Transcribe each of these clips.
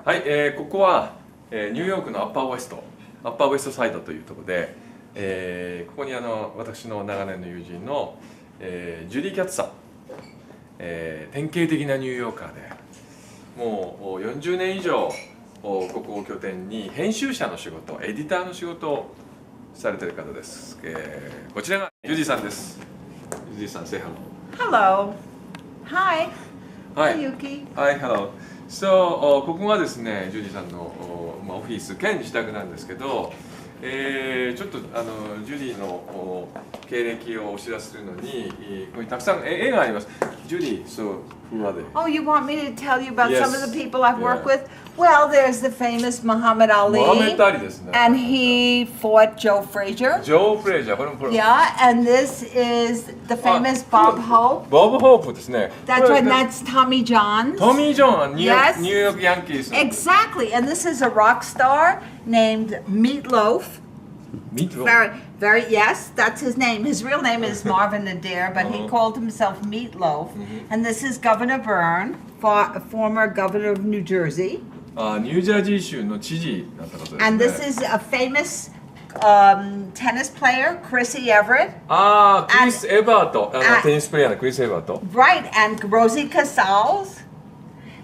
はい、ここは、ニューヨークのアッパーウェストサイドというところで、ここに私の長年の友人の、ジュディ・キャッツさん、典型的なニューヨーカーでもう40年以上ここを拠点に編集者の仕事、エディターの仕事をされている方です。こちらがジュディさんです。ジュディさん、say hello. Hi. Hi. Yuki. Hi, hello. So, ここがですね、ジュディさんのオフィス兼自宅なんですけど、ちょっとジュディの経歴をお知らせするのに、ここにたくさん絵があります。ジュディ、so who are they? Oh, you want me to tell you about Yes. some of the people I've worked with? Well, there's the famous Muhammad Ali. モハメッド・アリですね。And he fought Joe Frazier. ジョー・フレイジャー、これもYeah, and this is the famous Bob Hope. ボブ・ホープですね。That's right, that's Tommy John. トミー・ジョン、ニュ Yes. ーヨーク・ヤンキース。Exactly, and this is a rock star named Meatloaf. Yes, that's his name. His real name is Marvin Adair, but he called himself Meatloaf. And this is Governor Byrne, former governor of New Jersey. ニュージャージー州の知事だった方ですね。And this is a famous tennis player, Chrissy Everett. クリス・エバート、テニスプレーヤーのクリス・エバート。Right, and Rosie Casals.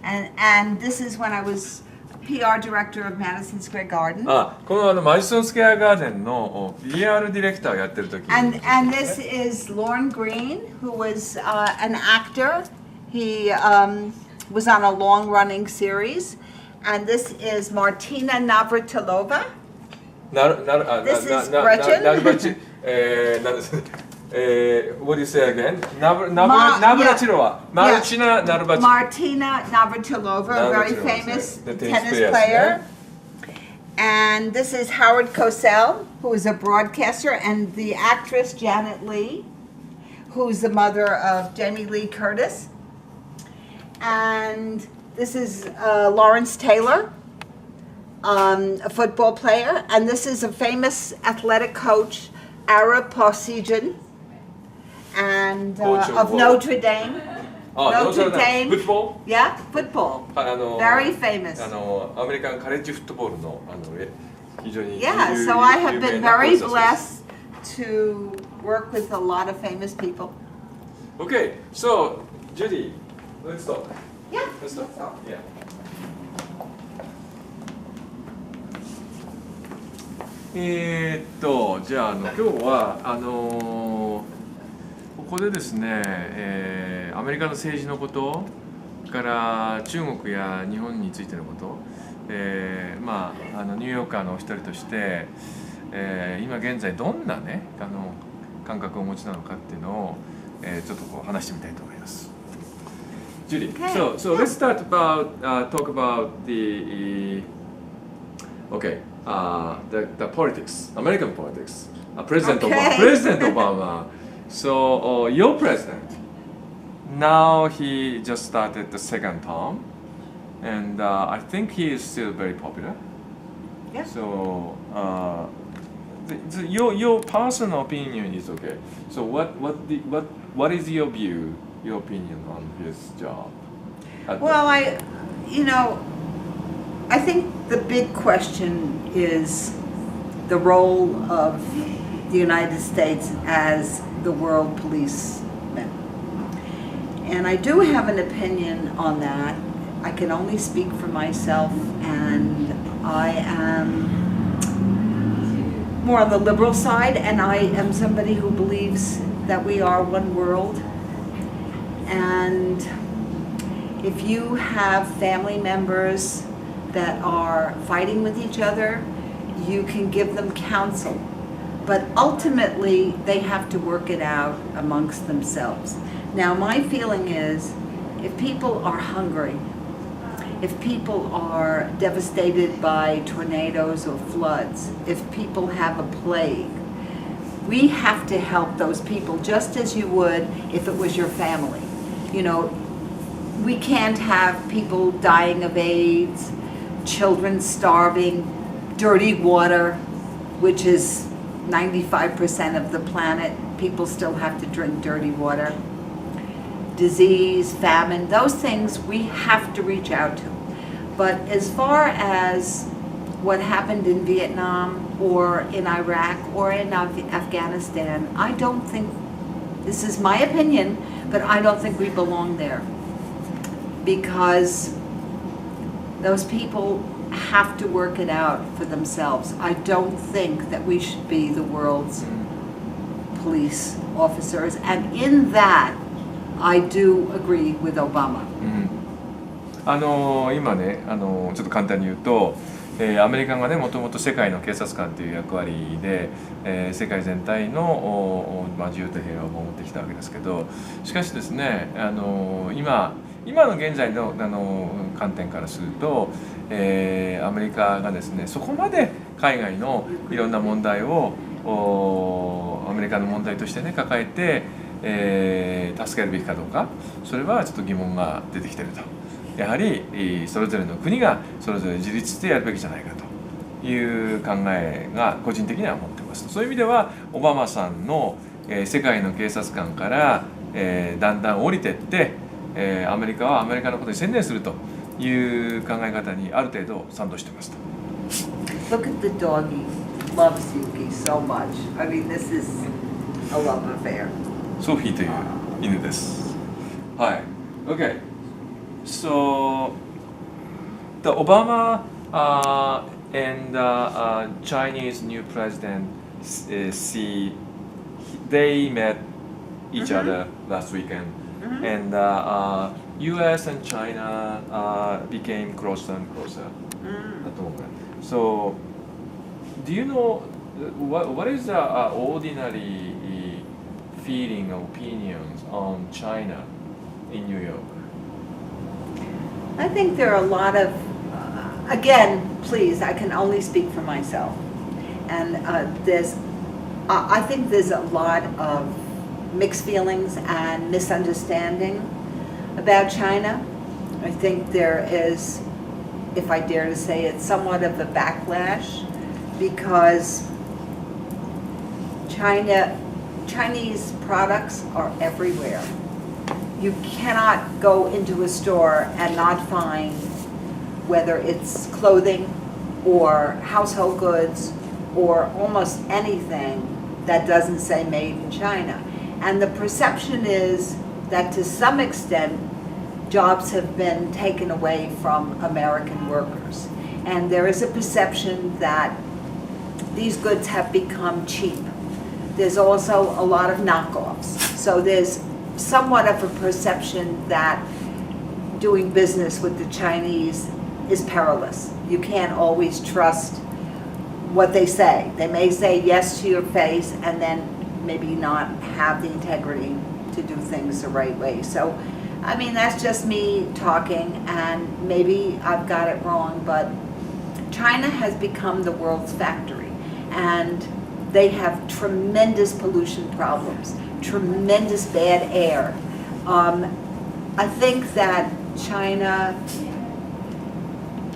And this is when I was PR director of Madison Square Garden. このマジソンスクエアガーデンの PR ディレクターをやってる時。And this is Lorne Green, who was an actor. He was on a long-running series. And this is Martina Navratilova. This is Gretchen. What do you say again? Navratilova. Martina Navratilova. Martina Navratilova, a very famous tennis player. And this is Howard Cosell, who is a broadcaster, and the actress Janet Leigh, who's the mother of Jamie Lee Curtis. And this is Lawrence Taylor, a football player. And this is a famous athletic coach, Ara Parseghian, and of Notre Dame. Notre Dame. Football? Yeah, football. Very famous. アメリカンカレッジフットボールの非常に Yeah, so I have been very blessed to work with a lot of famous people. Okay, so Judy, let's talk. Yeah. Let's talk. Yeah. じゃあ今日はここでですね、アメリカの政治のことから中国や日本についてのこと、ニューヨーカーのお一人として、今現在どんなね感覚をお持ちなのかっていうのを、ちょっとこう話してみたいと思います。Judy, so let's start about talk about the politics, American politics. President Obama. So your president now he just started the second term, and I think he is still very popular. Yeah. So your personal opinion is okay. So what is your view? Your opinion on his job? Well, I think the big question is the role of the United States as the world policeman. And I do have an opinion on that. I can only speak for myself, and I am more on the liberal side, and I am somebody who believes that we are one world. And if you have family members that are fighting with each other, you can give them counsel. But ultimately, they have to work it out amongst themselves. Now, my feeling is, if people are hungry, if people are devastated by tornadoes or floods, if people have a plague, we have to help those people just as you would if it was your family. You know, we can't have people dying of AIDS, children starving, dirty water, which is 95% of the planet. People still have to drink dirty water. Disease, famine, those things we have to reach out to. But as far as what happened in Vietnam or in Iraq or in Afghanistan, I don't think, this is my opinion, but I don't think we belong there. Because those people have to work it out for themselves. I don't think that we should be the world's police officers. And in that, I do agree with Obama. 今ねちょっと簡単に言うと、アメリカがねもともと世界の警察官という役割で、世界全体の、自由と平和を守ってきたわけですけど、しかしですね今の現在の、観点からすると、アメリカがですねそこまで海外のいろんな問題をアメリカの問題としてね抱えて、助けるべきかどうか、それはちょっと疑問が出てきていると。やはりそれぞれの国がそれぞれ自立してやるべきじゃないかという考えが個人的には持っています。そういう意味ではオバマさんの、世界の警察官から、だんだん降りていって、アメリカはアメリカのことに専念するという考え方にある程度賛同していますと。Look at the dog. He loves Yuki so much. I mean, this is a love affair. ソフィーという犬です。はい。Okay. So the Obama and Chinese new president they met each other last weekend, and U.S. and China became closer and closer at the moment. So, do you know what is the ordinary feeling or opinions on China in New York? I think there are a lot of, again, please, I can only speak for myself. And I think there's a lot of mixed feelings and misunderstanding about China. I think there is, if I dare to say it, somewhat of a backlash because Chinese products are everywhere. You cannot go into a store and not find, whether it's clothing or household goods or almost anything that doesn't say made in China. And the perception is that to some extent, jobs have been taken away from American workers. And there is a perception that these goods have become cheap. There's also a lot of knockoffs. So there's somewhat of a perception that doing business with the Chinese is perilous. You can't always trust what they say. They may say yes to your face and then maybe not have the integrity to do things the right way. So, I mean, that's just me talking, and maybe I've got it wrong, but China has become the world's factory, and they have tremendous pollution problems, tremendous bad air. I think that China,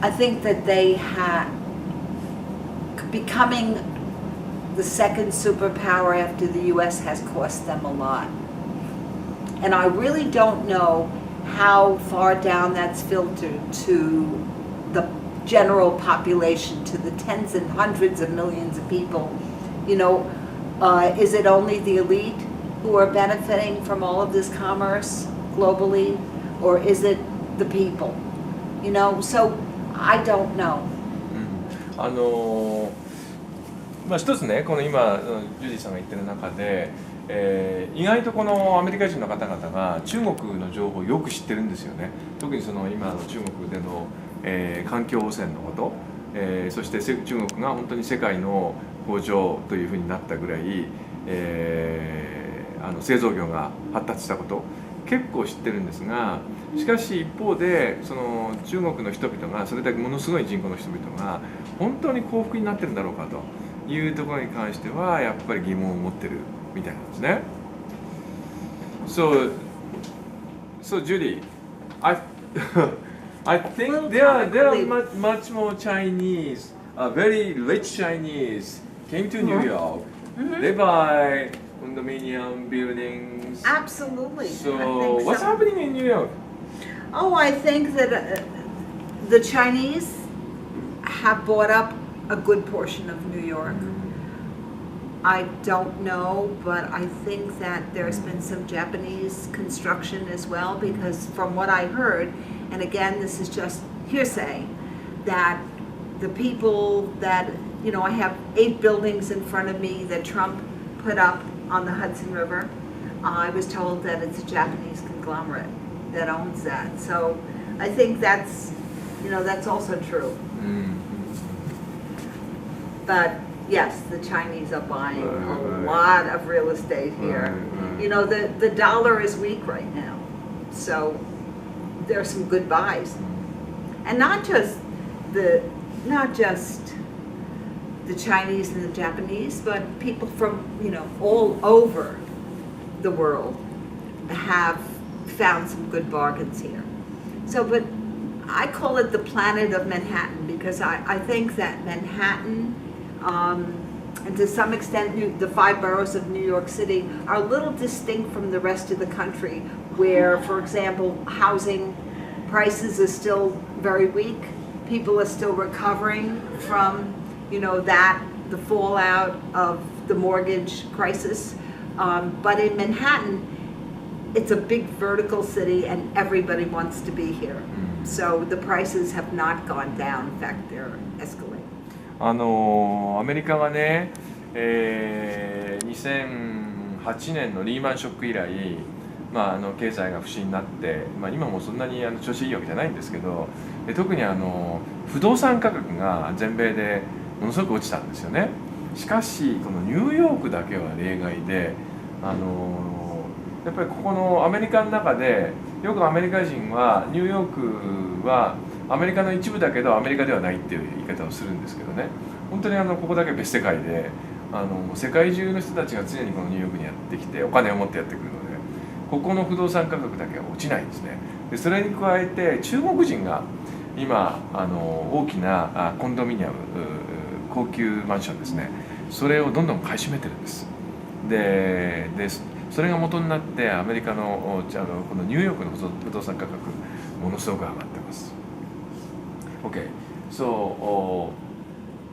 I think that they becoming the second superpower after the US has cost them a lot. And I really don't know how far down that's filtered to the general population, to the tens and hundreds of millions of people. You know, is it only the elite who are benefiting from all of this commerce globally, or is it the people? You know, so I don't know. 一つね、この今ジュディさんが言ってる中で、意外とこのアメリカ人の方々が中国の情報をよく知ってるんですよね。特にその今の中国での、環境汚染のこと、そして中国が本当に世界の工場というふうになったぐらい、製造業が発達したこと結構知ってるんですが、しかし一方でその中国の人々がそれだけものすごい人口の人々が本当に幸福になってるんだろうかというところに関してはやっぱり疑問を持ってるみたいなんですね。So Judy, I think there are much more Chinese, very rich Chinese came to New York. They buy condominium buildings. Absolutely. So what's happening in New York? Oh, I think that the Chinese have bought up a good portion of New York. I don't know, but I think that there's been some Japanese construction as well, because from what I heard, and again, this is just hearsay, that the people that, you know, I have 8 buildings in front of me that Trump put up on the Hudson River. I was told that it's a Japanese conglomerate that owns that. So I think that's, you know, that's also true. But yes, the Chinese are buying a lot of real estate here. You know, the dollar is weak right now. So there are some good buys. And not just the Chinese and the Japanese, but people from, you know, all over the world have found some good bargains here. So, but I call it the planet of Manhattan, because I think that Manhattan, and to some extent the 5 boroughs of New York City, are a little distinct from the rest of the country, where, for example, housing prices are still very weak. People are still recovering from, you know, the fallout of the mortgage crisis. But in Manhattan, it's a big vertical city and everybody wants to be here. So the prices have not gone down. In fact, they're escalating. アメリカがね、2008年のリーマンショック以来、経済が不振になって、今もそんなに調子いいわけじゃないんですけど、特に不動産価格が全米でものすごく落ちたんですよね。しかしこのニューヨークだけは例外で、やっぱりここのアメリカの中でよくアメリカ人はニューヨークはアメリカの一部だけどアメリカではないっていう言い方をするんですけどね、本当にここだけ別世界で、世界中の人たちが常にこのニューヨークにやってきてお金を持ってやってくるので、ここの不動産価格だけは落ちないんですね。でそれに加えて中国人が今大きなコンドミニアム、高級マンションですね、それをどんどん買い占めてるんです。でそれが元になってアメリカのこのニューヨークの不動産価格ものすごく上がってます。Okay, so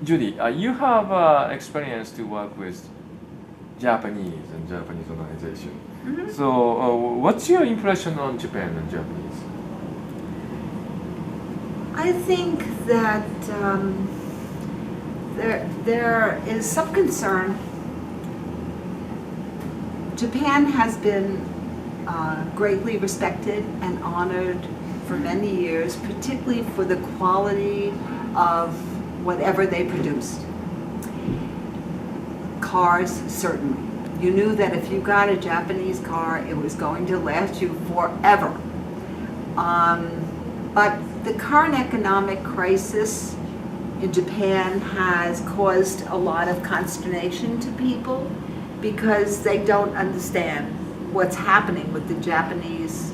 Judy, you have experience to work with Japanese and Japanese organization. So what's your impression on Japan and Japanese? I think that there is some concern. Japan has been greatly respected and honored for many years, particularly for the quality of whatever they produced. Cars, certainly. You knew that if you got a Japanese car, it was going to last you forever. But the current economic crisis in Japan has caused a lot of consternation to people, because they don't understand what's happening with the Japanese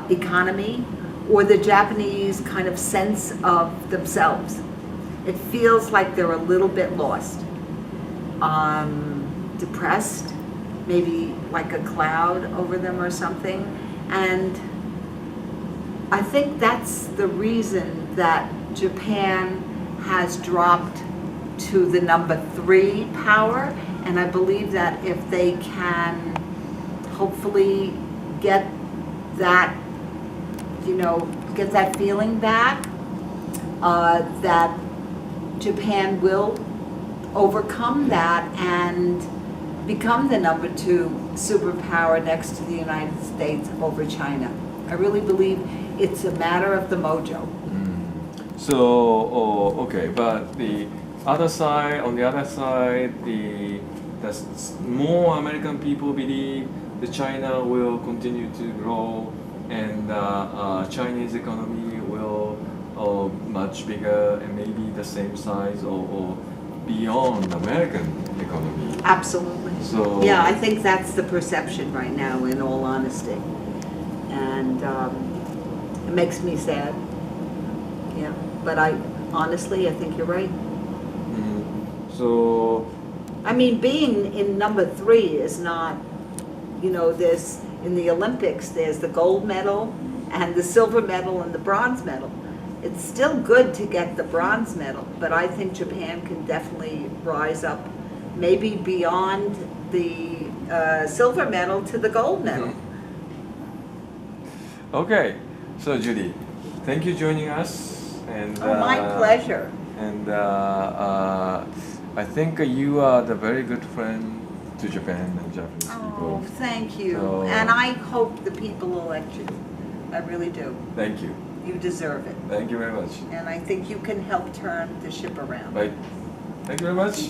economy or the Japanese kind of sense of themselves. It feels like they're a little bit lost, depressed, maybe like a cloud over them or something. And I think that's the reason that Japan has dropped to the number 3 power. And I believe that if they can hopefully get that, you know, get that feeling back, that Japan will overcome that and become the number 2 superpower next to the United States over China. I really believe it's a matter of the mojo. So, okay, but on the other side, more American people believe that China will continue to grow, and Chinese economy will much bigger and maybe the same size or beyond American economy. Absolutely. So yeah, I think that's the perception right now, in all honesty, and it makes me sad. Yeah, but honestly, I think you're right. So, I mean, being in number 3 is not, you know, in the Olympics, there's the gold medal and the silver medal and the bronze medal. it's still good to get the bronze medal, but I think Japan can definitely rise up, maybe beyond the silver medal to the gold medal. Okay, so Judy, thank you joining us. And My pleasure. And I think you are the very good friend to Japan and Japanese people. Oh, thank you. So- And I hope the people elect you. I really do. Thank you. You deserve it. Thank you very much. And I think you can help turn the ship around. Right. Thank you very much.